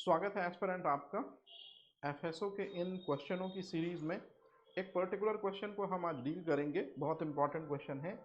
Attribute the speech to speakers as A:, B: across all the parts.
A: स्वागत है एस्पिरेंट आपका एफएसओ के इन क्वेश्चनों की सीरीज में। एक पर्टिकुलर क्वेश्चन को हम आज डील करेंगे, बहुत इंपॉर्टेंट क्वेश्चन है।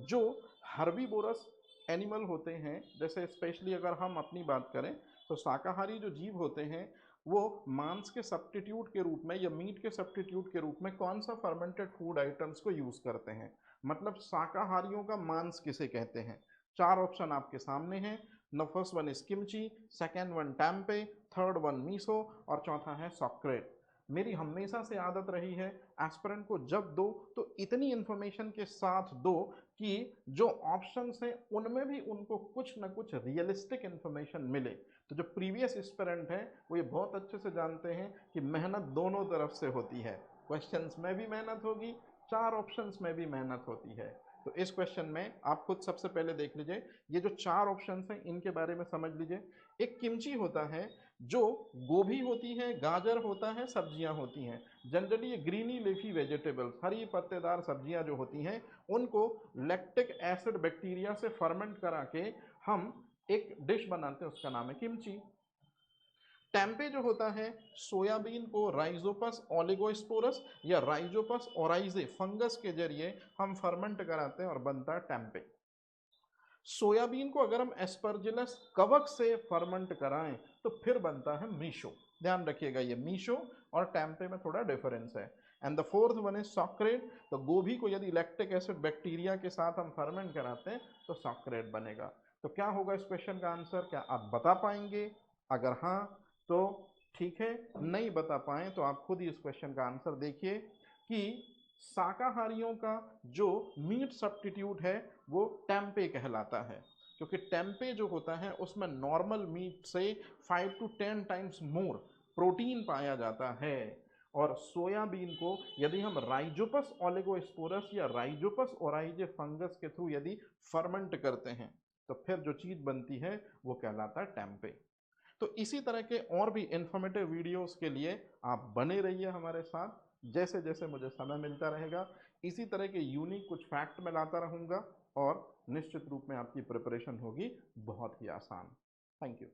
A: जो हर्बीवोरस एनिमल होते हैं, जैसे स्पेशली अगर हम अपनी बात करें तो शाकाहारी जो जीव होते हैं वो मांस के सब्स्टिट्यूट के रूप में या मीट के सब्स्टिट्यूट के रूप में कौन सा फर्मेंटेड फूड आइटम्स को यूज करते हैं। मतलब शाकाहारियों का मांस किसे कहते हैं। चार ऑप्शन आपके सामने हैं। The first one is kimchi, second one tempeh, third one miso और चौथा है सॉक्रेट। मेरी हमेशा से आदत रही है एस्पिरेंट को जब दो तो इतनी इंफॉर्मेशन के साथ दो कि जो ऑप्शंस हैं उनमें भी उनको कुछ ना कुछ रियलिस्टिक इंफॉर्मेशन मिले। तो जो प्रीवियस एस्पिरेंट हैं वो ये बहुत अच्छे से जानते हैं कि मेहनत दोनों तरफ से होती है। क्वेश्चंस में भी मेहनत होगी, चार ऑप्शंस में भी मेहनत होती है। तो इस क्वेश्चन में आप खुद सबसे पहले देख लीजिए, ये जो चार ऑप्शंस हैं इनके बारे में समझ लीजिए। एक किमची होता है जो गोभी होती है, गाजर होता है, सब्जियां होती हैं। जनरली ये ग्रीनी लीफी वेजिटेबल्स, हरी पत्तेदार सब्जियां जो होती हैं उनको लैक्टिक एसिड बैक्टीरिया से फर्मेंट करा के हम एक डिश बनाते हैं, उसका नाम है किमची। टेम्पे जो होता है सोयाबीन को राइजोपस ओलिगोस्पोरस या राइजोपस ओराइजे फंगस के जरिए हम फर्मेंट कराते हैं और बनता है टेम्पे। सोयाबीन को अगर हम एस्परजिलस कवक से फर्मेंट कराएं तो फिर बनता है मीशो। ध्यान रखिएगा, ये मीशो और टेम्पे में थोड़ा डिफरेंस है। And the fourth one is सॉक्रेट। तो गोभी को यदि लैक्टिक एसिड बैक्टीरिया के साथ हम फर्मेंट कराते हैं तो सॉक्रेट बनेगा। तो क्या होगा इस क्वेश्चन का आंसर, क्या आप बता पाएंगे? अगर हाँ तो ठीक है, नहीं बता पाए तो आप खुद ही इस क्वेश्चन का आंसर देखिए कि शाकाहारियों का जो मीट सब्स्टिट्यूट है वो टेम्पे कहलाता है, क्योंकि टेम्पे जो होता है उसमें नॉर्मल मीट से 5 to 10 टाइम्स मोर प्रोटीन पाया जाता है। और सोयाबीन को यदि हम राइजोपस ओलिगोस्पोरस या राइजोपस ओराइजे फंगस के थ्रू यदि फर्मेंट करते हैं तो फिर जो चीज़ बनती है वो कहलाता है टेम्पे। तो इसी तरह के और भी इंफॉर्मेटिव वीडियोस के लिए आप बने रहिए हमारे साथ। जैसे जैसे मुझे समय मिलता रहेगा इसी तरह के यूनिक कुछ फैक्ट मैं लाता रहूँगा और निश्चित रूप में आपकी प्रिपरेशन होगी बहुत ही आसान। Thank you.